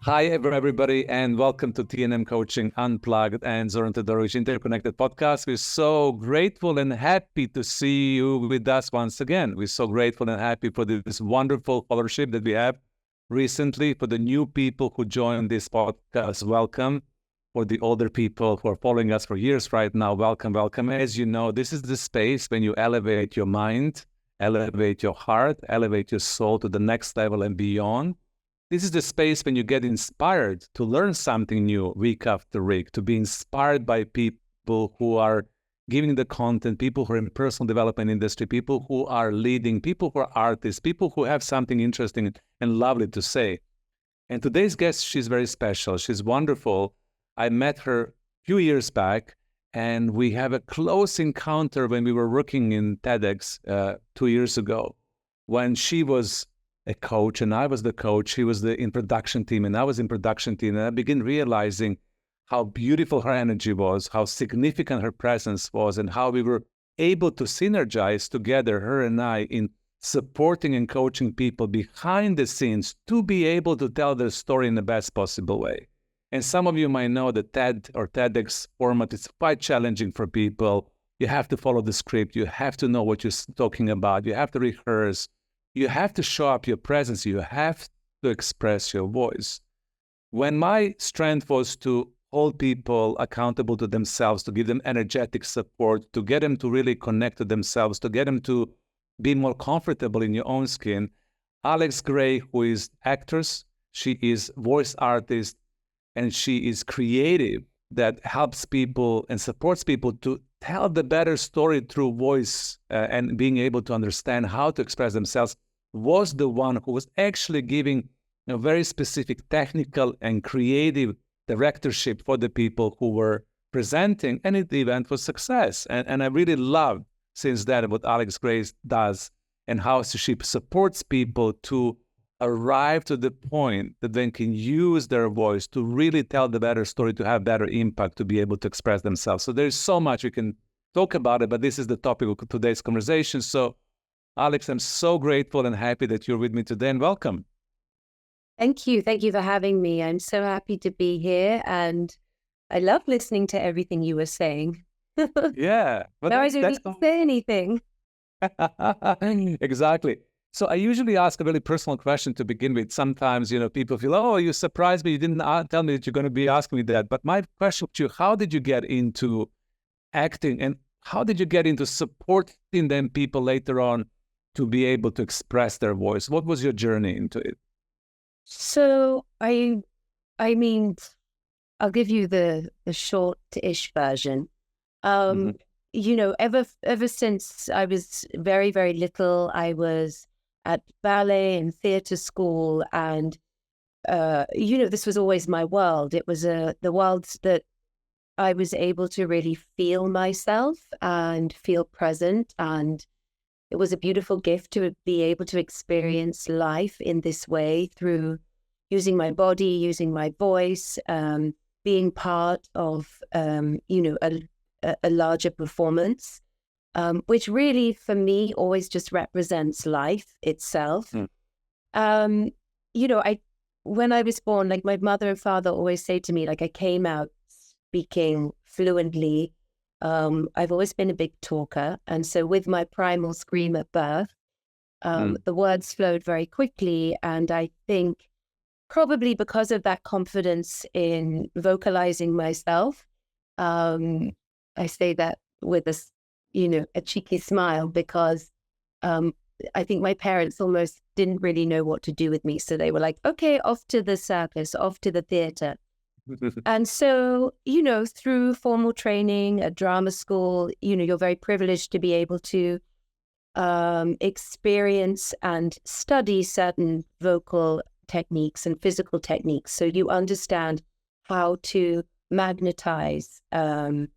Hi, everybody, and welcome to TNMCoaching Unplugged and Zoran Todorovic Interconnected Podcast. We're so grateful and happy to see you with us once again. We're so grateful and happy for this wonderful followership that we have recently. For the new people who joined this podcast, welcome. For the older people who are following us for years right now, welcome, welcome. As you know, this is the space when you elevate your mind, elevate your heart, elevate your soul to the next level and beyond. This is the space when you get inspired to learn something new week after week, to be inspired by people who are giving the content, people who are in personal development industry, people who are leading, people who are artists, people who have something interesting and lovely to say. And today's guest, she's very special. She's wonderful. I met her a few years back, and we have a close encounter when we were working in TEDx 2 years ago, when she was a coach and I was the coach. She was in production team and I was in production team. And I began realizing how beautiful her energy was, how significant her presence was, and how we were able to synergize together, her and I, in supporting and coaching people behind the scenes to be able to tell their story in the best possible way. And some of you might know that TED or TEDx format is quite challenging for people. You have to follow the script. You have to know what you're talking about. You have to rehearse. You have to show up your presence. You have to express your voice. When my strength was to hold people accountable to themselves, to give them energetic support, to get them to really connect to themselves, to get them to be more comfortable in your own skin, Alex Gray, who is actress, she is voice artist, and she is creative that helps people and supports people to tell the better story through voice and being able to understand how to express themselves, was the one who was actually giving a very specific technical and creative directorship for the people who were presenting, and the event was success. And I really loved since then what Alex Grace does and how she supports people to arrive to the point that they can use their voice to really tell the better story, to have better impact, to be able to express themselves. So there's so much we can talk about it, but this is the topic of today's conversation. So Alex, I'm so grateful and happy that you're with me today, and welcome. Thank you. Thank you for having me. I'm so happy to be here, and I love listening to everything you were saying. Yeah. But I don't need to say anything. Exactly. So I usually ask a really personal question to begin with. Sometimes, people feel, oh, you surprised me. You didn't tell me that you're going to be asking me that. But my question to you, how did you get into acting, and how did you get into supporting them people later on to be able to express their voice? What was your journey into it? So I mean, I'll give you the short-ish version. Ever since I was very, very little, I was at ballet and theater school, and this was always my world. It was the world that I was able to really feel myself and feel present, and it was a beautiful gift to be able to experience life in this way through using my body, using my voice, being part of a larger performance. Which really, for me, always just represents life itself. When I was born, like my mother and father always say to me, like I came out speaking fluently. I've always been a big talker. And so with my primal scream at birth, the words flowed very quickly. And I think probably because of that confidence in vocalizing myself, I say that with a cheeky smile, because I think my parents almost didn't really know what to do with me. So they were like, okay, off to the circus, off to the theater. And so, through formal training at drama school, you're very privileged to be able to experience and study certain vocal techniques and physical techniques. So you understand how to magnetize a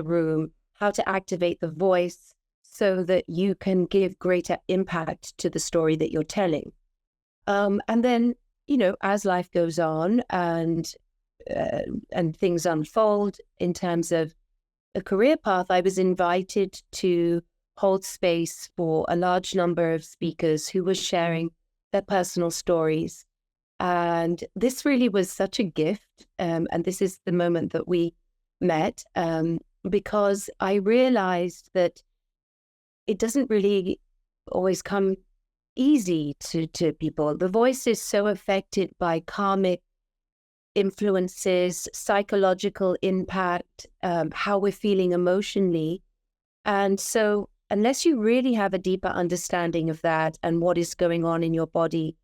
room, how to activate the voice so that you can give greater impact to the story that you're telling. And then, as life goes on and things unfold in terms of a career path, I was invited to hold space for a large number of speakers who were sharing their personal stories And this really was such a gift. And this is the moment that we met, because I realized that it doesn't really always come easy to people. The voice is so affected by karmic influences, psychological impact, how we're feeling emotionally. And so unless you really have a deeper understanding of that and what is going on in your body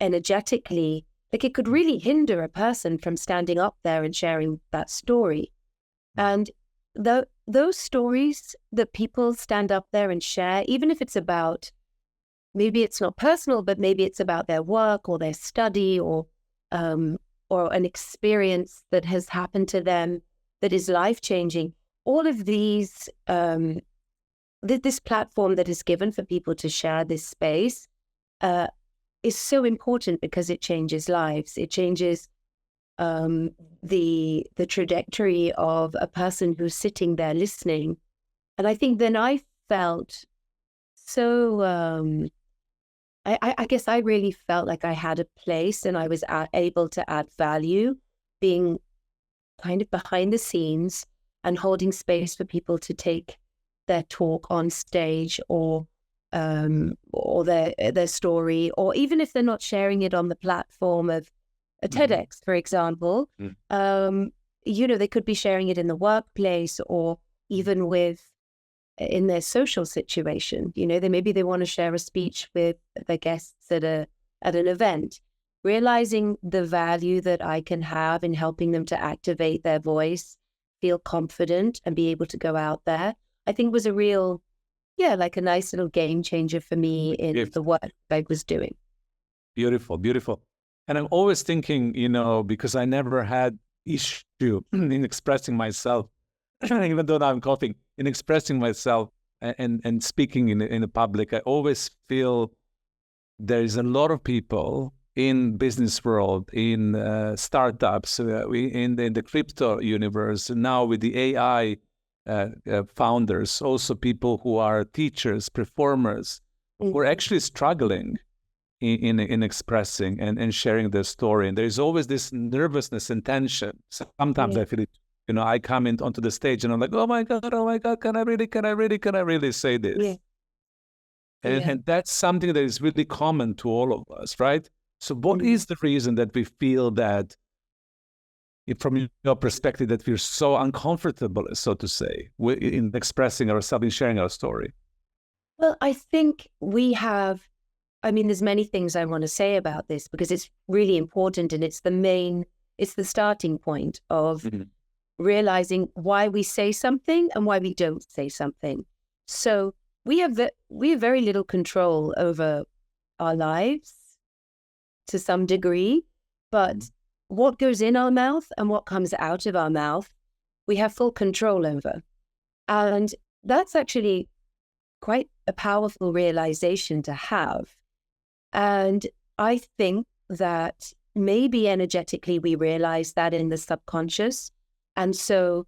energetically, like it could really hinder a person from standing up there and sharing that story. And those stories that people stand up there and share, even if it's about, maybe it's not personal, but maybe it's about their work or their study or an experience that has happened to them that is life-changing. All of these, this platform that is given for people to share this space is so important because it changes lives. It changes the trajectory of a person who's sitting there listening. And I think then I felt so, I guess I really felt like I had a place and I was able to add value, being kind of behind the scenes and holding space for people to take their talk on stage or their story, or even if they're not sharing it on the platform of a TEDx, for example, they could be sharing it in the workplace or even in their social situation. Maybe they want to share a speech with their guests at an event. Realizing the value that I can have in helping them to activate their voice, feel confident, and be able to go out there, I think was a real, like a nice little game changer for me in the work I was doing. Beautiful, beautiful. And I'm always thinking, because I never had issue in expressing myself, even though now I'm coughing, in expressing myself and speaking in the public, I always feel there is a lot of people in business world, in startups, in the crypto universe, now with the AI founders, also people who are teachers, performers, who are actually struggling in expressing and sharing their story. And there's always this nervousness and tension. Sometimes I feel it. I come onto the stage and I'm like, oh my God, can I really say this? Yeah. And that's something that is really common to all of us, right? So what is the reason that we feel that, from your perspective, that we're so uncomfortable, so to say, in expressing ourselves, in sharing our story? Well, I think there's many things I want to say about this because it's really important and it's the starting point of realizing why we say something and why we don't say something. So we have very little control over our lives to some degree, but what goes in our mouth and what comes out of our mouth, we have full control over. And that's actually quite a powerful realization to have. And I think that maybe energetically we realize that in the subconscious. And so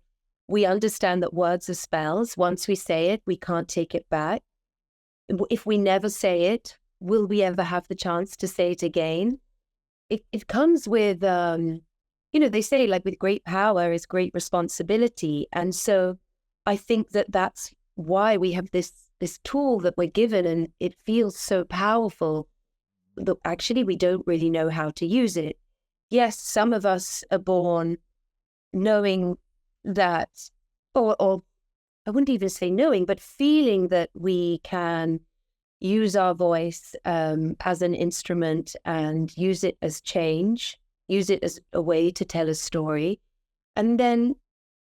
we understand that words are spells. Once we say it, we can't take it back. If we never say it, will we ever have the chance to say it again? It comes with, they say like with great power is great responsibility. And so I think that that's why we have this tool that we're given, and it feels so powerful that actually we don't really know how to use it. Yes, some of us are born knowing that, or I wouldn't even say knowing, but feeling that we can use our voice as an instrument and use it as change, use it as a way to tell a story. And then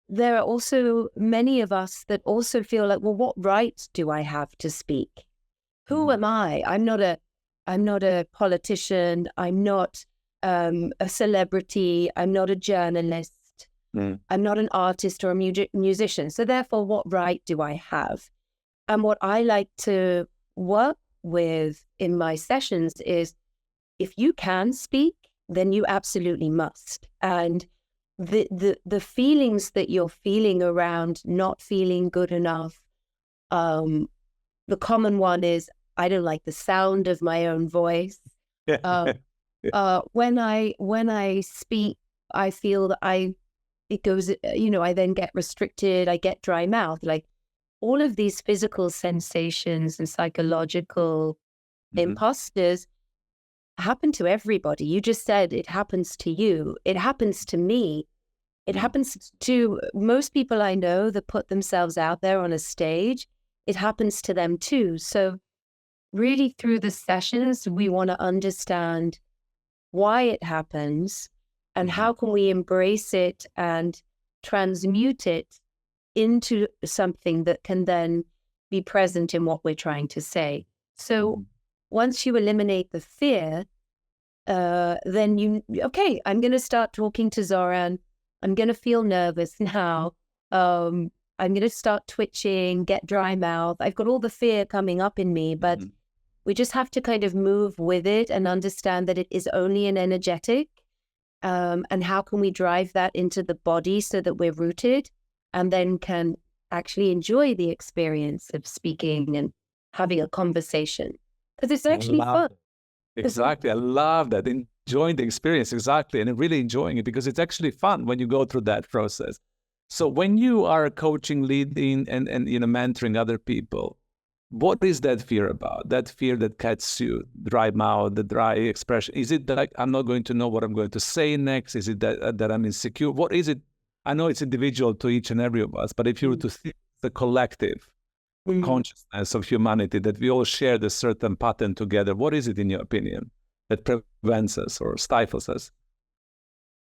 there are also many of us that also feel like, well, what right do I have to speak? Who am I? I'm not a politician. I'm not a celebrity. I'm not a journalist. I'm not an artist or a musician. So therefore, what right do I have? And what I like to work with in my sessions is, if you can speak, then you absolutely must. And the feelings that you're feeling around not feeling good enough, the common one is, I don't like the sound of my own voice. When I speak, I feel that it goes, I then get restricted, I get dry mouth, like all of these physical sensations and psychological imposters happen to everybody. You just said it happens to you. It happens to me. It happens to most people I know that put themselves out there on a stage. It happens to them too. So really through the sessions, we want to understand why it happens and how can we embrace it and transmute it into something that can then be present in what we're trying to say. So once you eliminate the fear, then I'm going to start talking to Zoran. I'm going to feel nervous now. I'm going to start twitching, get dry mouth. I've got all the fear coming up in me, but we just have to kind of move with it and understand that it is only an energetic. And how can we drive that into the body so that we're rooted and then can actually enjoy the experience of speaking and having a conversation? Because it's actually fun. Exactly. I love that. Enjoying the experience. Exactly. And really enjoying it because it's actually fun when you go through that process. So when you are coaching, leading, and mentoring other people, what is that fear about? That fear that gets you dry mouth, the dry expression. Is it that I'm not going to know what I'm going to say next? Is it that I'm insecure? What is it? I know it's individual to each and every of us, but if you were to see the collective consciousness of humanity, that we all share this certain pattern together, what is it in your opinion that prevents us or stifles us?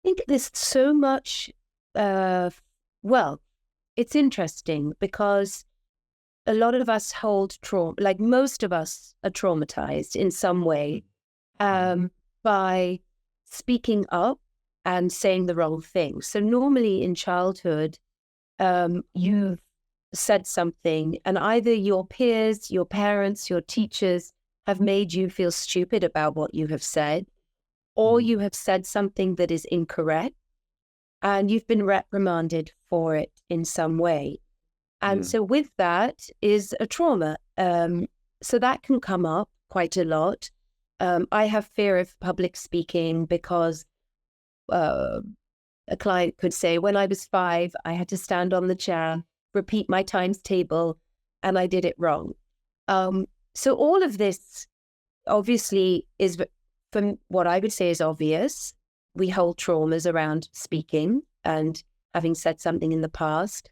I think there's so much, it's interesting because a lot of us hold trauma, like most of us are traumatized in some way by speaking up and saying the wrong thing. So normally in childhood, you've said something and either your peers, your parents, your teachers have made you feel stupid about what you have said, or you have said something that is incorrect and you've been reprimanded for it in some way. And so with that is a trauma. So that can come up quite a lot. I have fear of public speaking because a client could say, when I was 5, I had to stand on the chair, repeat my times table, and I did it wrong. So all of this obviously is, from what I would say is obvious. We hold traumas around speaking and having said something in the past.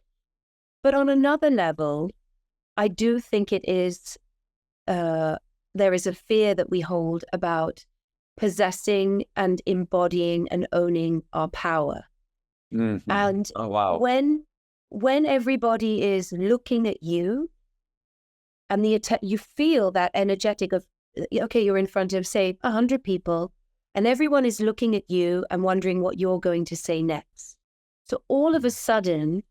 But on another level, I do think it is, there is a fear that we hold about possessing and embodying and owning our power. And when everybody is looking at you and you feel that energetic of, okay, you're in front of, say, 100 people and everyone is looking at you and wondering what you're going to say next. So all of a sudden,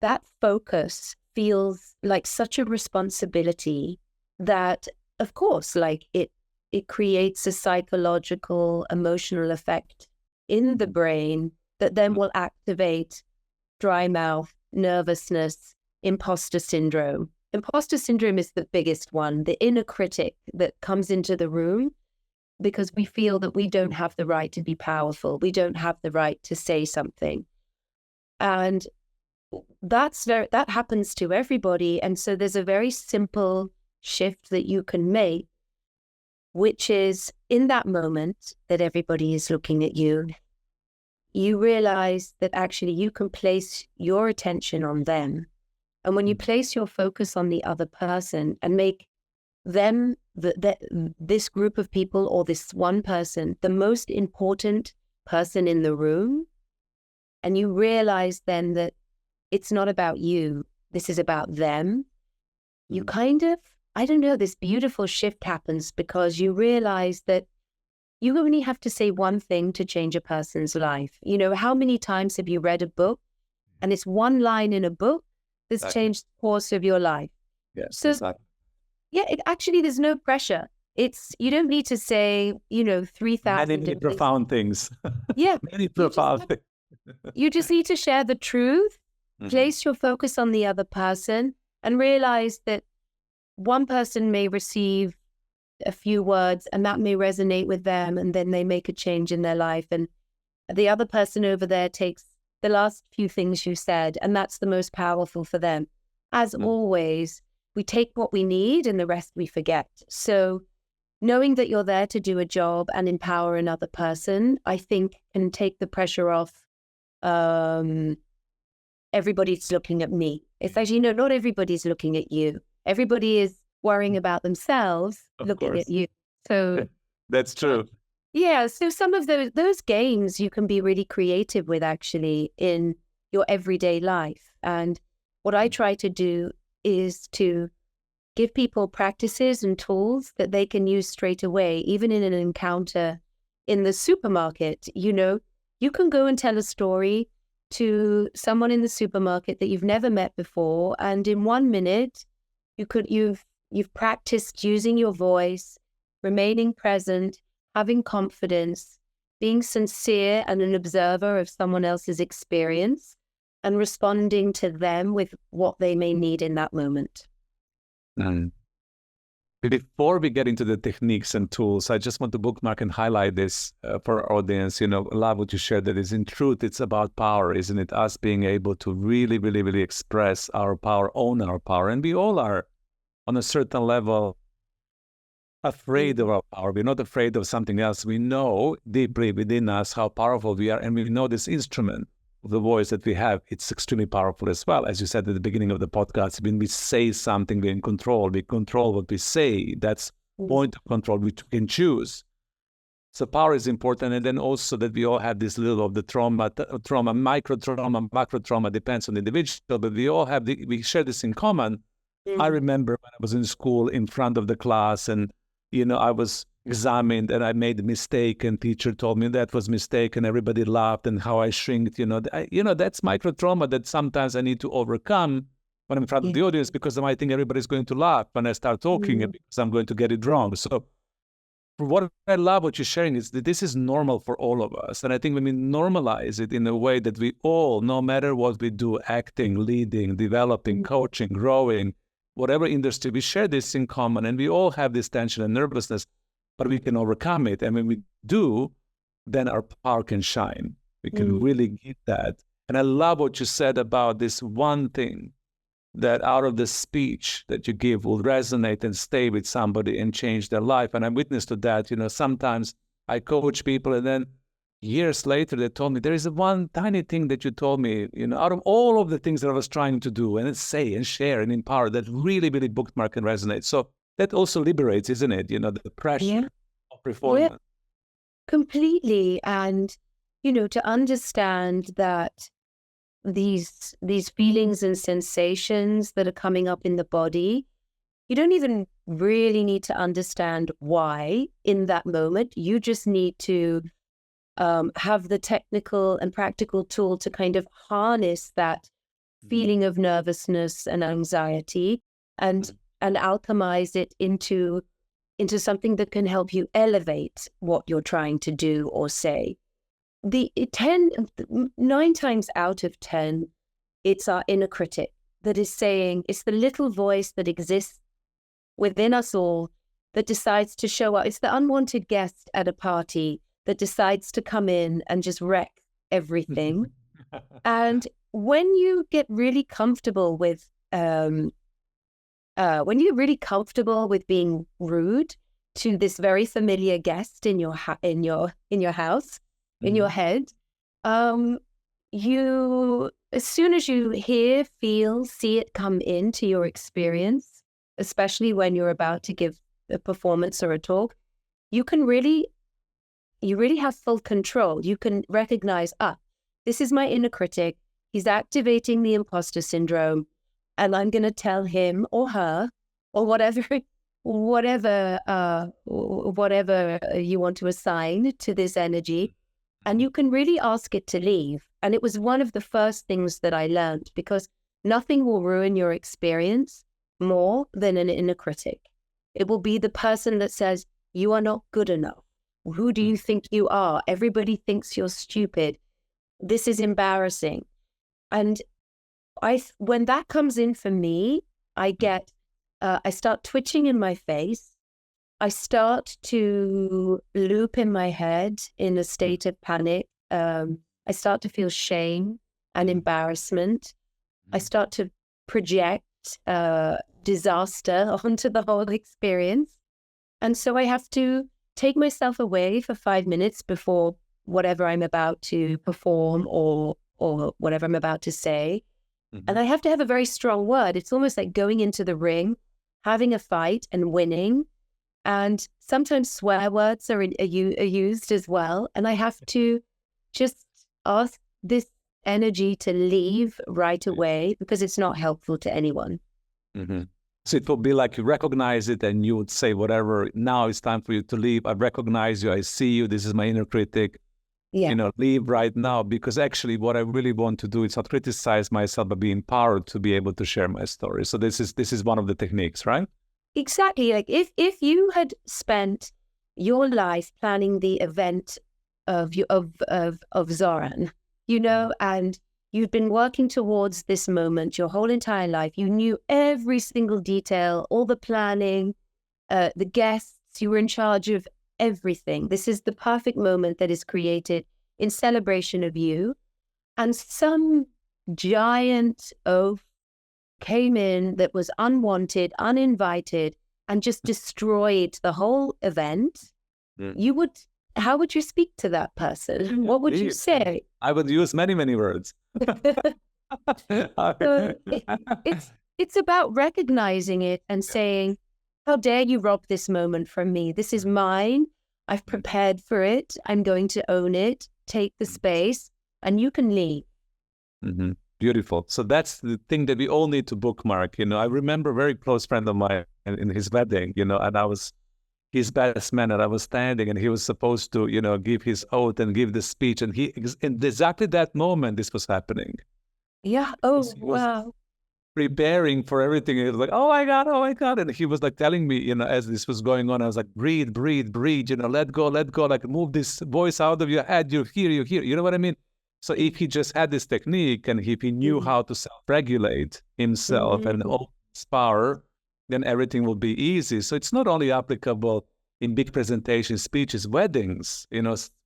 that focus feels like such a responsibility that, of course, like it creates a psychological, emotional effect in the brain that then will activate dry mouth, nervousness, imposter syndrome. Imposter syndrome is the biggest one, the inner critic that comes into the room because we feel that we don't have the right to be powerful. We don't have the right to say something. And that happens to everybody. And so there's a very simple shift that you can make, which is in that moment that everybody is looking at you, you realize that actually you can place your attention on them. And when you place your focus on the other person and make them, this group of people or this one person, the most important person in the room, and you realize then that it's not about you, this is about them, you kind of, I don't know, this beautiful shift happens because you realize that you only have to say one thing to change a person's life. You know, how many times have you read a book and it's one line in a book that's changed the course of your life? Yes, so, exactly. Yeah, it actually, there's no pressure. You don't need to say, 3,000. Many profound things. Yeah. Many profound things. You just need to share the truth, place your focus on the other person, and realize that one person may receive a few words, and that may resonate with them, and then they make a change in their life. And the other person over there takes the last few things you said, and that's the most powerful for them. As always, we take what we need and the rest we forget. So knowing that you're there to do a job and empower another person, I think can take the pressure off. Everybody's looking at me. It's actually, not everybody's looking at you. Everybody is worrying about themselves, looking at you. So that's true. Yeah. So some of those games you can be really creative with actually in your everyday life. And what I try to do is to give people practices and tools that they can use straight away, even in an encounter in the supermarket. You can go and tell a story to someone in the supermarket that you've never met before, and in 1 minute, you've practiced using your voice, remaining present, having confidence, being sincere and an observer of someone else's experience, and responding to them with what they may need in that moment. Before we get into the techniques and tools, I just want to bookmark and highlight this for our audience. I love what you shared, that is in truth, it's about power, isn't it? Us being able to really, really, really express our power, own our power. And we all are, on a certain level, afraid of our power. We're not afraid of something else. We know deeply within us how powerful we are. And we know this instrument, the voice that we have, it's extremely powerful as well. As you said at the beginning of the podcast, when we say something, we're in control. We control what we say. That's point of control, which we can choose. So power is important. And then also that we all have this little of the trauma, micro trauma, macro trauma, depends on the individual, but we all have, we share this in common. I remember when I was in school in front of the class, and I was examined and I made a mistake, and teacher told me that was mistake, and everybody laughed, and how I shrinked, that's micro trauma that sometimes I need to overcome when I'm in front of the audience, because I might think everybody's going to laugh when I start talking and because I'm going to get it wrong. So what I love what you're sharing is that this is normal for all of us. And I think when we normalize it in a way that we all, no matter what we do, acting, leading, developing, coaching, growing, whatever industry, we share this in common, and we all have this tension and nervousness, but we can overcome it. And when we do, then our power can shine. We can really get that. And I love what you said about this one thing that out of the speech that you give will resonate and stay with somebody and change their life. And I'm witness to that. Sometimes I coach people, and then years later, they told me, there is one tiny thing that you told me, out of all of the things that I was trying to do and say and share and empower, that really, really bookmark and resonate. So that also liberates, isn't it? The pressure of performance. Completely. And, to understand that these feelings and sensations that are coming up in the body, you don't even really need to understand why in that moment. You just need to have the technical and practical tool to kind of harness that feeling of nervousness and anxiety and alchemize it into something that can help you elevate what you're trying to do or say. 9 times out of 10, it's our inner critic that is saying, it's the little voice that exists within us all that decides to show up. It's the unwanted guest at a party that decides to come in and just wreck everything. And when you get really comfortable with being rude to this very familiar guest in your house, in your head, you, as soon as you hear, feel, see it come into your experience, especially when you're about to give a performance or a talk, you really have full control. You can recognize, this is my inner critic. He's activating the imposter syndrome, and I'm going to tell him or her or whatever you want to assign to this energy. And you can really ask it to leave. And it was one of the first things that I learned, because nothing will ruin your experience more than an inner critic. It will be the person that says, you are not good enough. Who do you think you are? Everybody thinks you're stupid. This is embarrassing. And when that comes in for me, I start twitching in my face. I start to loop in my head in a state of panic. I start to feel shame and embarrassment. I start to project disaster onto the whole experience. And so I have to take myself away for 5 minutes before whatever I'm about to perform or whatever I'm about to say. And I have to have a very strong word. It's almost like going into the ring, having a fight and winning. And sometimes swear words are used as well. And I have to just ask this energy to leave right away because it's not helpful to anyone. So it will be like you recognize it and you would say whatever, now it's time for you to leave. I recognize you. I see you. This is my inner critic. Yeah. Leave right now, because actually what I really want to do is not criticize myself, but be empowered to be able to share my story. So this is one of the techniques, right? Exactly. Like if you had spent your life planning the event of Zoran, and you've been working towards this moment your whole entire life. You knew every single detail, all the planning, the guests, you were in charge of everything. This is the perfect moment that is created in celebration of you. And some giant oaf came in that was unwanted, uninvited, and just destroyed the whole event. How would you speak to that person? What would you say? I would use many, many words. So it's about recognizing it and saying, how dare you rob this moment from me? This is mine. I've prepared for it. I'm going to own it, take the space, and you can leave. Beautiful. So that's the thing that we all need to bookmark. I remember a very close friend of mine in his wedding, and I was his best man, and I was standing, and he was supposed to, give his oath and give the speech. And in exactly that moment, this was happening. Yeah. Oh, wow. Preparing for everything. It was like, oh my God. And he was like telling me, as this was going on, I was like, breathe, let go, like move this voice out of your head. You're here. You know what I mean? So if he just had this technique and if he knew how to self-regulate himself and open his power, then everything will be easy. So it's not only applicable in big presentation speeches, weddings,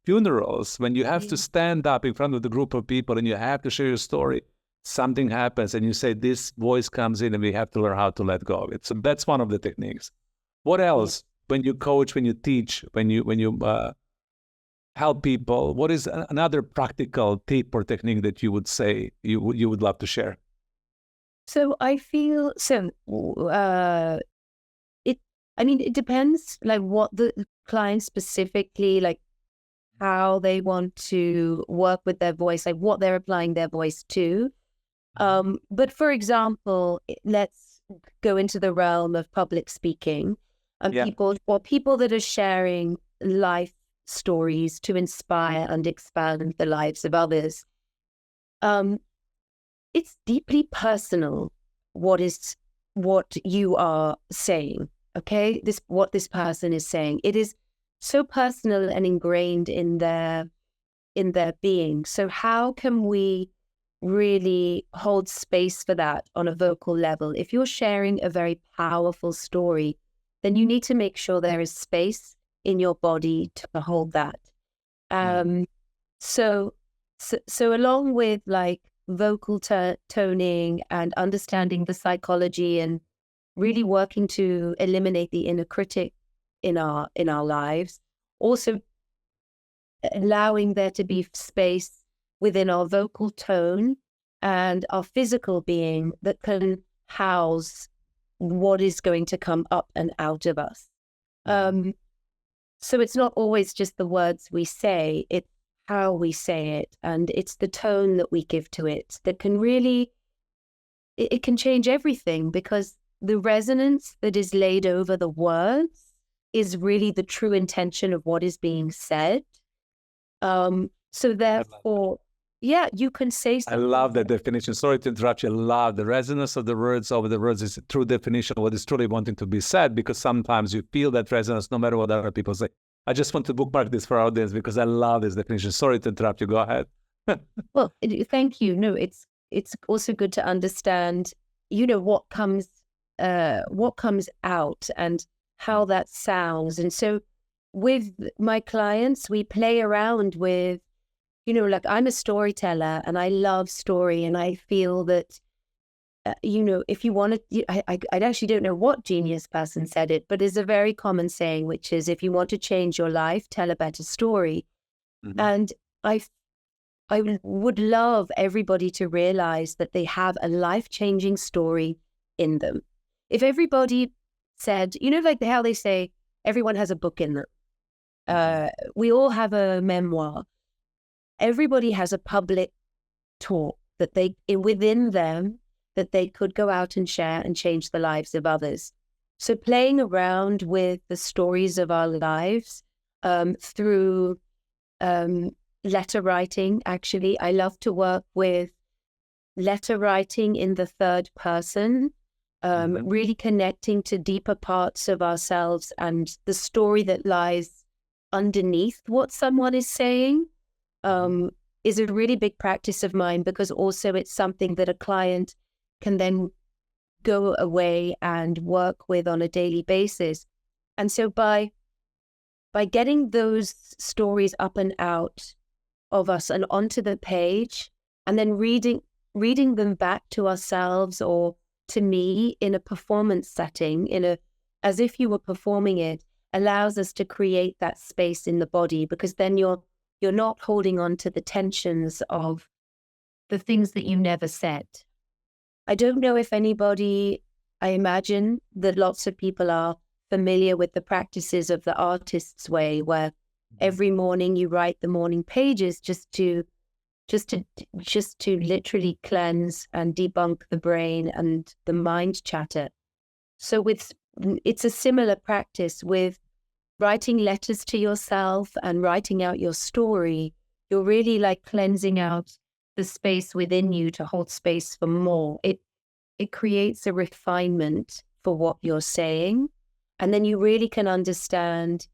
funerals, when you have to stand up in front of the group of people and you have to share your story, something happens and you say, this voice comes in and we have to learn how to let go of it. So that's one of the techniques. What else? When you coach, when you teach, when you help people, what is another practical tip or technique that you would say you would love to share? So I feel it depends like what the client specifically, like how they want to work with their voice, like what they're applying their voice to. But for example, let's go into the realm of public speaking and people that are sharing life stories to inspire and expand the lives of others. It's deeply personal what you are saying. Okay, what this person is saying. It is so personal and ingrained in their being. So how can we really hold space for that on a vocal level? If you're sharing a very powerful story, then you need to make sure there is space in your body to hold that. So along with like vocal toning and understanding the psychology and really working to eliminate the inner critic in our lives, also allowing there to be space within our vocal tone and our physical being that can house what is going to come up and out of us. So it's not always just the words we say, it's how we say it, and it's the tone that we give to it that can really, it can change everything, because the resonance that is laid over the words is really the true intention of what is being said. So therefore, you can say something. I love that definition. Sorry to interrupt you. I love the resonance of the words over the words is a true definition of what is truly wanting to be said, because sometimes you feel that resonance no matter what other people say. I just want to bookmark this for our audience because I love this definition. Sorry to interrupt you. Go ahead. Well, thank you. No, it's also good to understand, what comes out. And how that sounds. And so with my clients, we play around with, like I'm a storyteller and I love story, and I feel that, if you want to, I actually don't know what genius person said it, but it's a very common saying, which is, if you want to change your life, tell a better story. Mm-hmm. And I would love everybody to realize that they have a life-changing story in them. If everybody said, like how they say, everyone has a book in them. We all have a memoir. Everybody has a public talk that within them, that they could go out and share and change the lives of others. So playing around with the stories of our lives through letter writing, actually. I love to work with letter writing in the third person, really connecting to deeper parts of ourselves and the story that lies underneath what someone is saying. Is a really big practice of mine, because also it's something that a client can then go away and work with on a daily basis. And so by getting those stories up and out of us and onto the page, and then reading them back to ourselves or to me in a performance setting, as if you were performing it, allows us to create that space in the body, because then you're not holding on to the tensions of the things that you never said. I don't know if I imagine that lots of people are familiar with the practices of the artist's way, where every morning you write the morning pages just to literally cleanse and debunk the brain and the mind chatter. So it's a similar practice with writing letters to yourself and writing out your story. You're really like cleansing out the space within you to hold space for more. It creates a refinement for what you're saying. And then you really can understand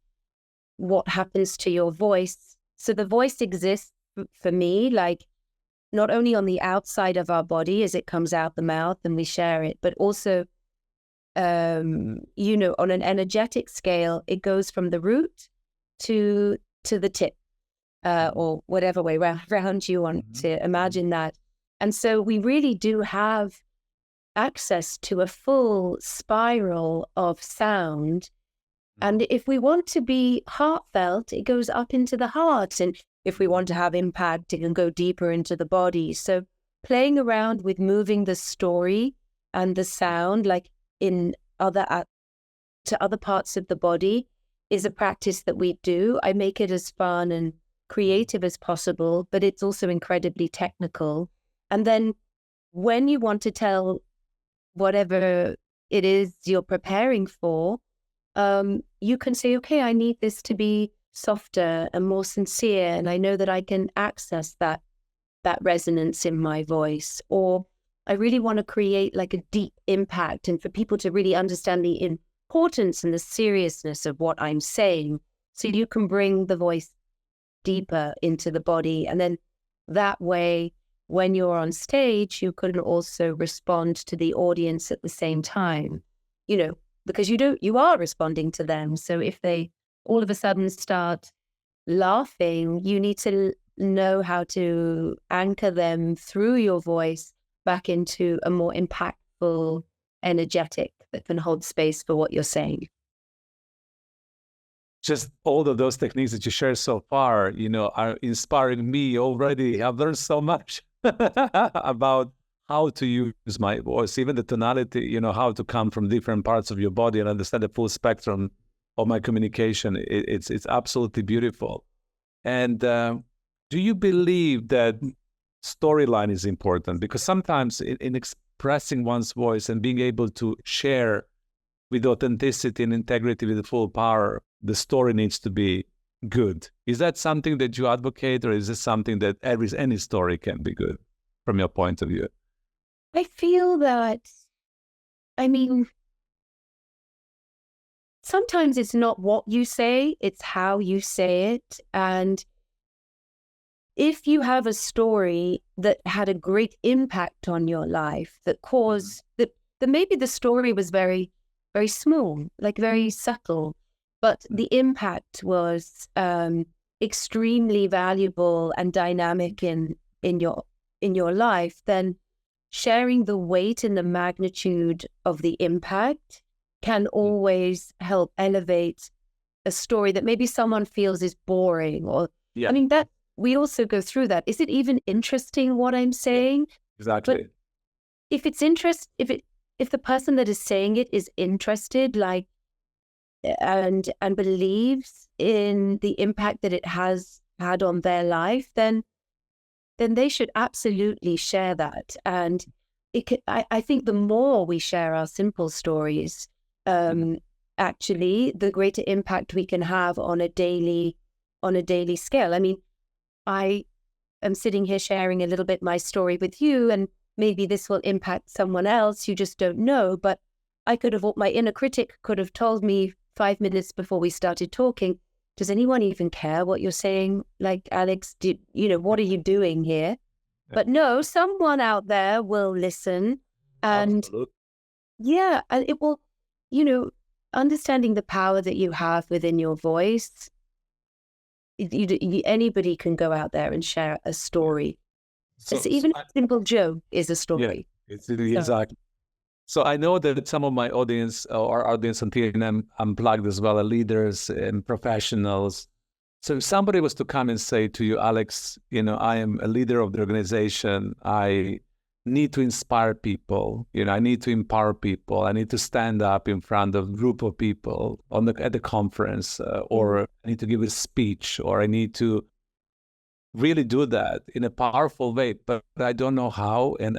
what happens to your voice. So the voice exists for me, like not only on the outside of our body as it comes out the mouth and we share it, but also, on an energetic scale, it goes from the root to the tip, or whatever way around you want to imagine that. And so we really do have access to a full spiral of sound. And if we want to be heartfelt, it goes up into the heart. And if we want to have impact, it can go deeper into the body. So playing around with moving the story and the sound, like to other parts of the body, is a practice that we do. I make it as fun and creative as possible, but it's also incredibly technical. And then when you want to tell whatever it is you're preparing for, you can say, okay, I need this to be softer and more sincere, and I know that I can access that resonance in my voice, or I really want to create like a deep impact and for people to really understand the importance and the seriousness of what I'm saying. So you can bring the voice deeper into the body, and then that way, when you're on stage, you can also respond to the audience at the same time, because you are responding to them. So if they all of a sudden start laughing, you need to know how to anchor them through your voice back into a more impactful, energetic, that can hold space for what you're saying. Just all of those techniques that you shared so far, are inspiring me already. I've learned so much about how to use my voice, even the tonality, how to come from different parts of your body and understand the full spectrum of my communication. It's absolutely beautiful. And do you believe that storyline is important? Because sometimes in expressing one's voice and being able to share with authenticity and integrity with the full power, the story needs to be good. Is that something that you advocate, or is it something that any story can be good from your point of view? I feel that, sometimes it's not what you say, it's how you say it. And if you have a story that had a great impact on your life, that caused that maybe the story was very very small, like very subtle, but the impact was extremely valuable and dynamic in your life, then sharing the weight and the magnitude of the impact can always help elevate a story that maybe someone feels is boring, or I mean, that we also go through that. Is it even interesting what I'm saying? Exactly. But if it's if the person that is saying it is interested, like, and believes in the impact that it has had on their life, then they should absolutely share that. And I think the more we share our simple stories, actually, the greater impact we can have on a daily scale. I mean, I am sitting here sharing a little bit my story with you, and maybe this will impact someone else. You just don't know. But my inner critic could have told me 5 minutes before we started talking, does anyone even care what you're saying? Like, Alex, what are you doing here? But no, someone out there will listen. And Absolutely. and it will, understanding the power that you have within your voice, anybody can go out there and share a story. So even a simple joke is a story. Yeah, exactly. So I know that some of my audience, or our audience on TNM Unplugged as well, are leaders and professionals. So if somebody was to come and say to you, Alex, I am a leader of the organization. I need to inspire people. I need to empower people. I need to stand up in front of a group of people at the conference, or I need to give a speech, or I need to really do that in a powerful way, but I don't know how. And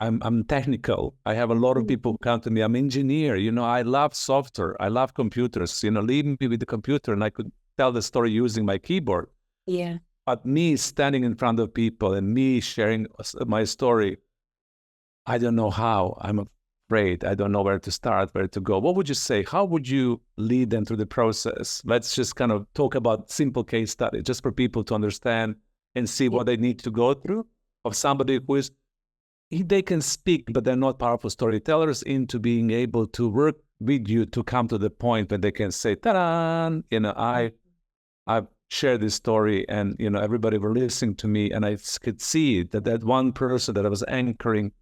I'm technical. I have a lot of people come to me. I'm an engineer. I love software. I love computers. Leave me with the computer, and I could tell the story using my keyboard. Yeah. But me standing in front of people and me sharing my story, I don't know how. I'm afraid. I don't know where to start, where to go. What would you say? How would you lead them through the process? Let's just kind of talk about simple case study, just for people to understand and see what they need to go through, of somebody who is, they can speak, but they're not powerful storytellers, into being able to work with you to come to the point where they can say, ta-da, I've shared this story, and, everybody were listening to me, and I could see that one person that I was anchoring,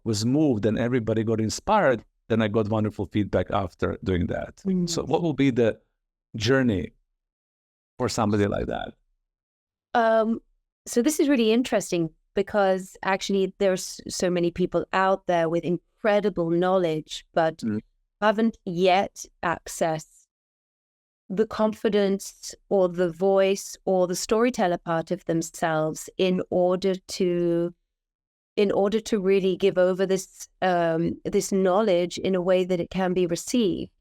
was moved, and everybody got inspired. Then I got wonderful feedback after doing that. So what will be the journey for somebody like that? So this is really interesting, because actually there's so many people out there with incredible knowledge, but haven't yet accessed the confidence or the voice or the storyteller part of themselves in order to really give over this this knowledge in a way that it can be received.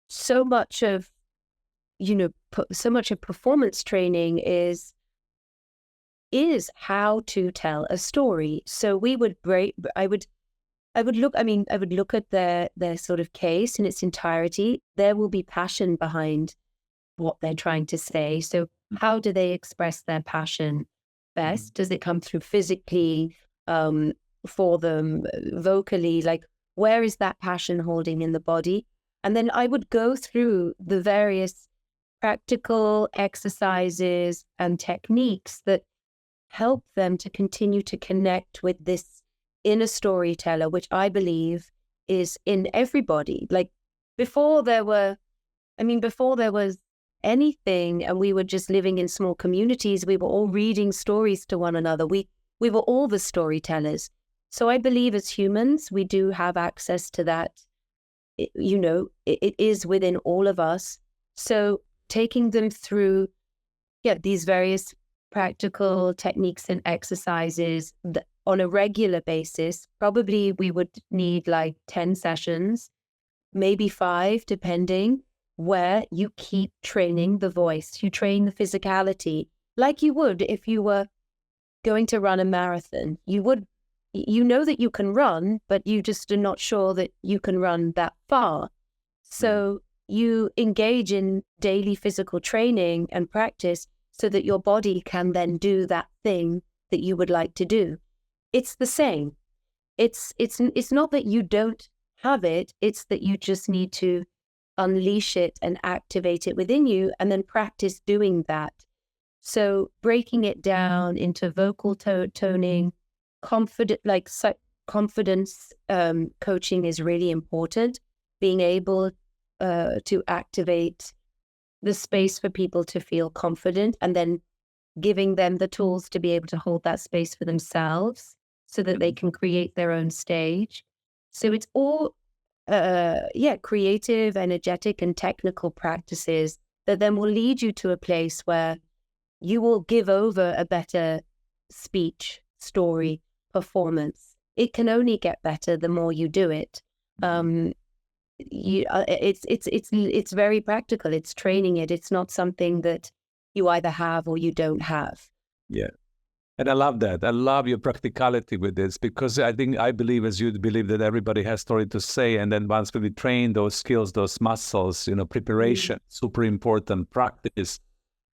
So much of performance training is how to tell a story. So I would look at their sort of case in its entirety. There will be passion behind what they're trying to say. So how do they express their passion best? Does it come through physically, for them, vocally? Like, where is that passion holding in the body? And then I would go through the various practical exercises and techniques that help them to continue to connect with this inner storyteller, which I believe is in everybody. Like, before there was anything, and we were just living in small communities, we were all reading stories to one another. We were all the storytellers. So I believe as humans, we do have access to that. It is within all of us. So taking them through, these various practical techniques and exercises on a regular basis, probably we would need like 10 sessions, maybe 5, depending, where you keep training the voice. You train the physicality like you would if you were going to run a marathon. You know that you can run, but you just are not sure that you can run that far. So you engage in daily physical training and practice so that your body can then do that thing that you would like to do. It's the same. It's not that you don't have it. It's that you just need to unleash it and activate it within you, and then practice doing that. So breaking it down into vocal toning, confidence coaching is really important. Being able to activate the space for people to feel confident, and then giving them the tools to be able to hold that space for themselves so that they can create their own stage. So it's all, creative, energetic, and technical practices that then will lead you to a place where you will give over a better speech, story, performance. It can only get better the more you do it. It's very practical. It's training it. It's not something that you either have or you don't have. Yeah. And I love that. I love your practicality with this, because I believe, as you believe, that everybody has story to say. And then once we train those skills, those muscles, preparation, super important, practice.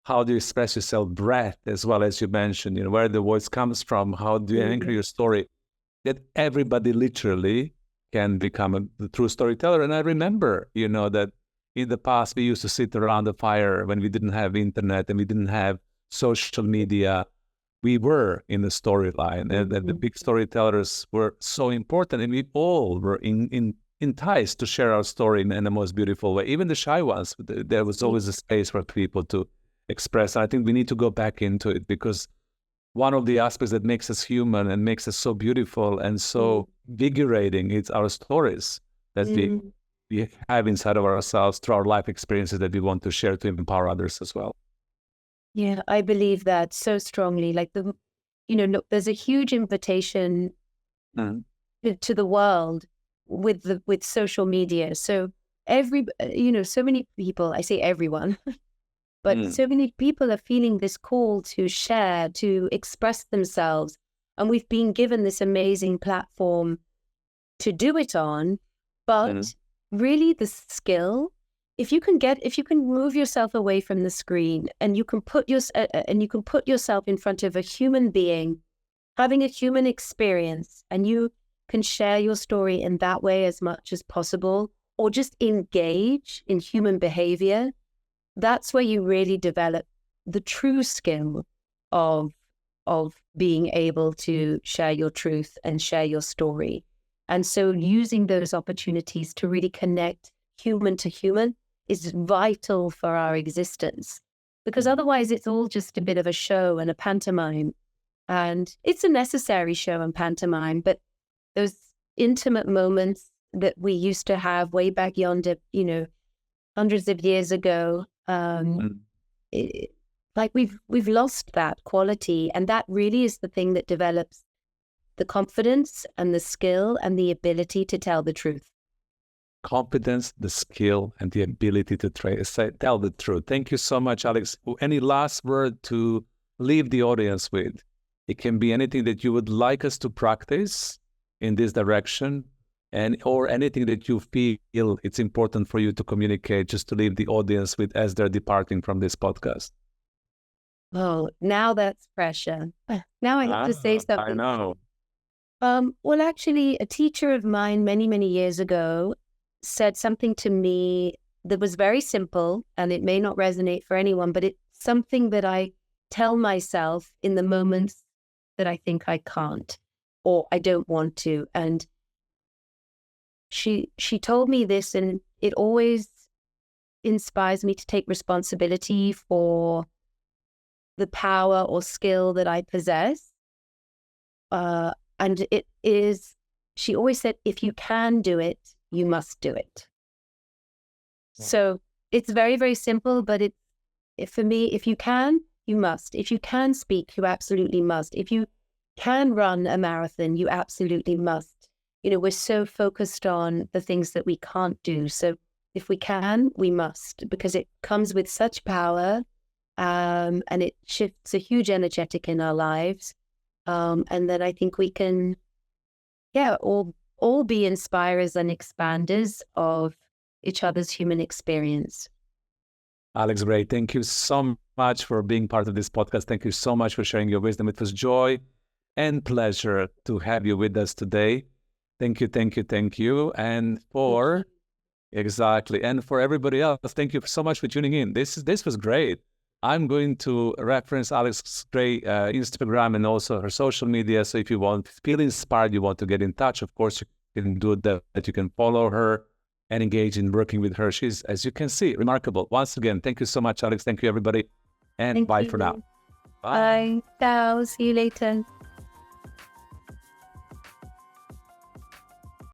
How do you express yourself? Breath, as well, as you mentioned, where the voice comes from. How do you anchor your story? That everybody literally can become the true storyteller. And I remember, that in the past, we used to sit around the fire when we didn't have internet and we didn't have social media. We were in the storyline, and the big storytellers were so important, and we all were enticed to share our story in the most beautiful way. Even the shy ones, there was always a space for people to express. And I think we need to go back into it, because one of the aspects that makes us human and makes us so beautiful and so invigorating is our stories that we have inside of ourselves through our life experiences that we want to share to empower others as well. Yeah, I believe that so strongly. Like there's a huge invitation to the world with social media. So so many people, I say everyone, but so many people are feeling this call to share, to express themselves. And we've been given this amazing platform to do it on. But really the skill, if you can move yourself away from the screen, and you can put yourself in front of a human being, having a human experience, and you can share your story in that way as much as possible, or just engage in human behavior, that's where you really develop the true skill of being able to share your truth and share your story. And so using those opportunities to really connect human to human is vital for our existence, because otherwise it's all just a bit of a show and a pantomime. And it's a necessary show and pantomime, but those intimate moments that we used to have way back yonder, hundreds of years ago, we've lost that quality. And that really is the thing that develops the confidence and the skill and the ability to tell the truth. Confidence, the skill, and the ability to tell the truth. Thank you so much, Alex. Any last word to leave the audience with? It can be anything that you would like us to practice in this direction, or anything that you feel it's important for you to communicate, just to leave the audience with as they're departing from this podcast. Oh, now that's pressure. Now I have to say something. I know. Well, actually, a teacher of mine many, many years ago said something to me that was very simple, and it may not resonate for anyone, but it's something that I tell myself in the moments that I think I can't or I don't want to. And she told me this, and it always inspires me to take responsibility for the power or skill that I possess. And it is, she always said, if you can do it, you must do it. Yeah. So it's very, very simple, but for me, if you can, you must. If you can speak, you absolutely must. If you can run a marathon, you absolutely must. We're so focused on the things that we can't do. So if we can, we must, because it comes with such power, and it shifts a huge energetic in our lives. And then I think we can, all be inspirers and expanders of each other's human experience. Alex, great. Thank you so much for being part of this podcast. Thank you so much for sharing your wisdom. It was joy and pleasure to have you with us today. Thank you. And for exactly, and for everybody else, thank you so much for tuning in. This was great. I'm going to reference Alex's great Instagram and also her social media. So if you feel inspired, you want to get in touch, of course, you can do that. You can follow her and engage in working with her. She's, as you can see, remarkable. Once again, thank you so much, Alex. Thank you, everybody. And bye for now. Bye. Ciao. See you later.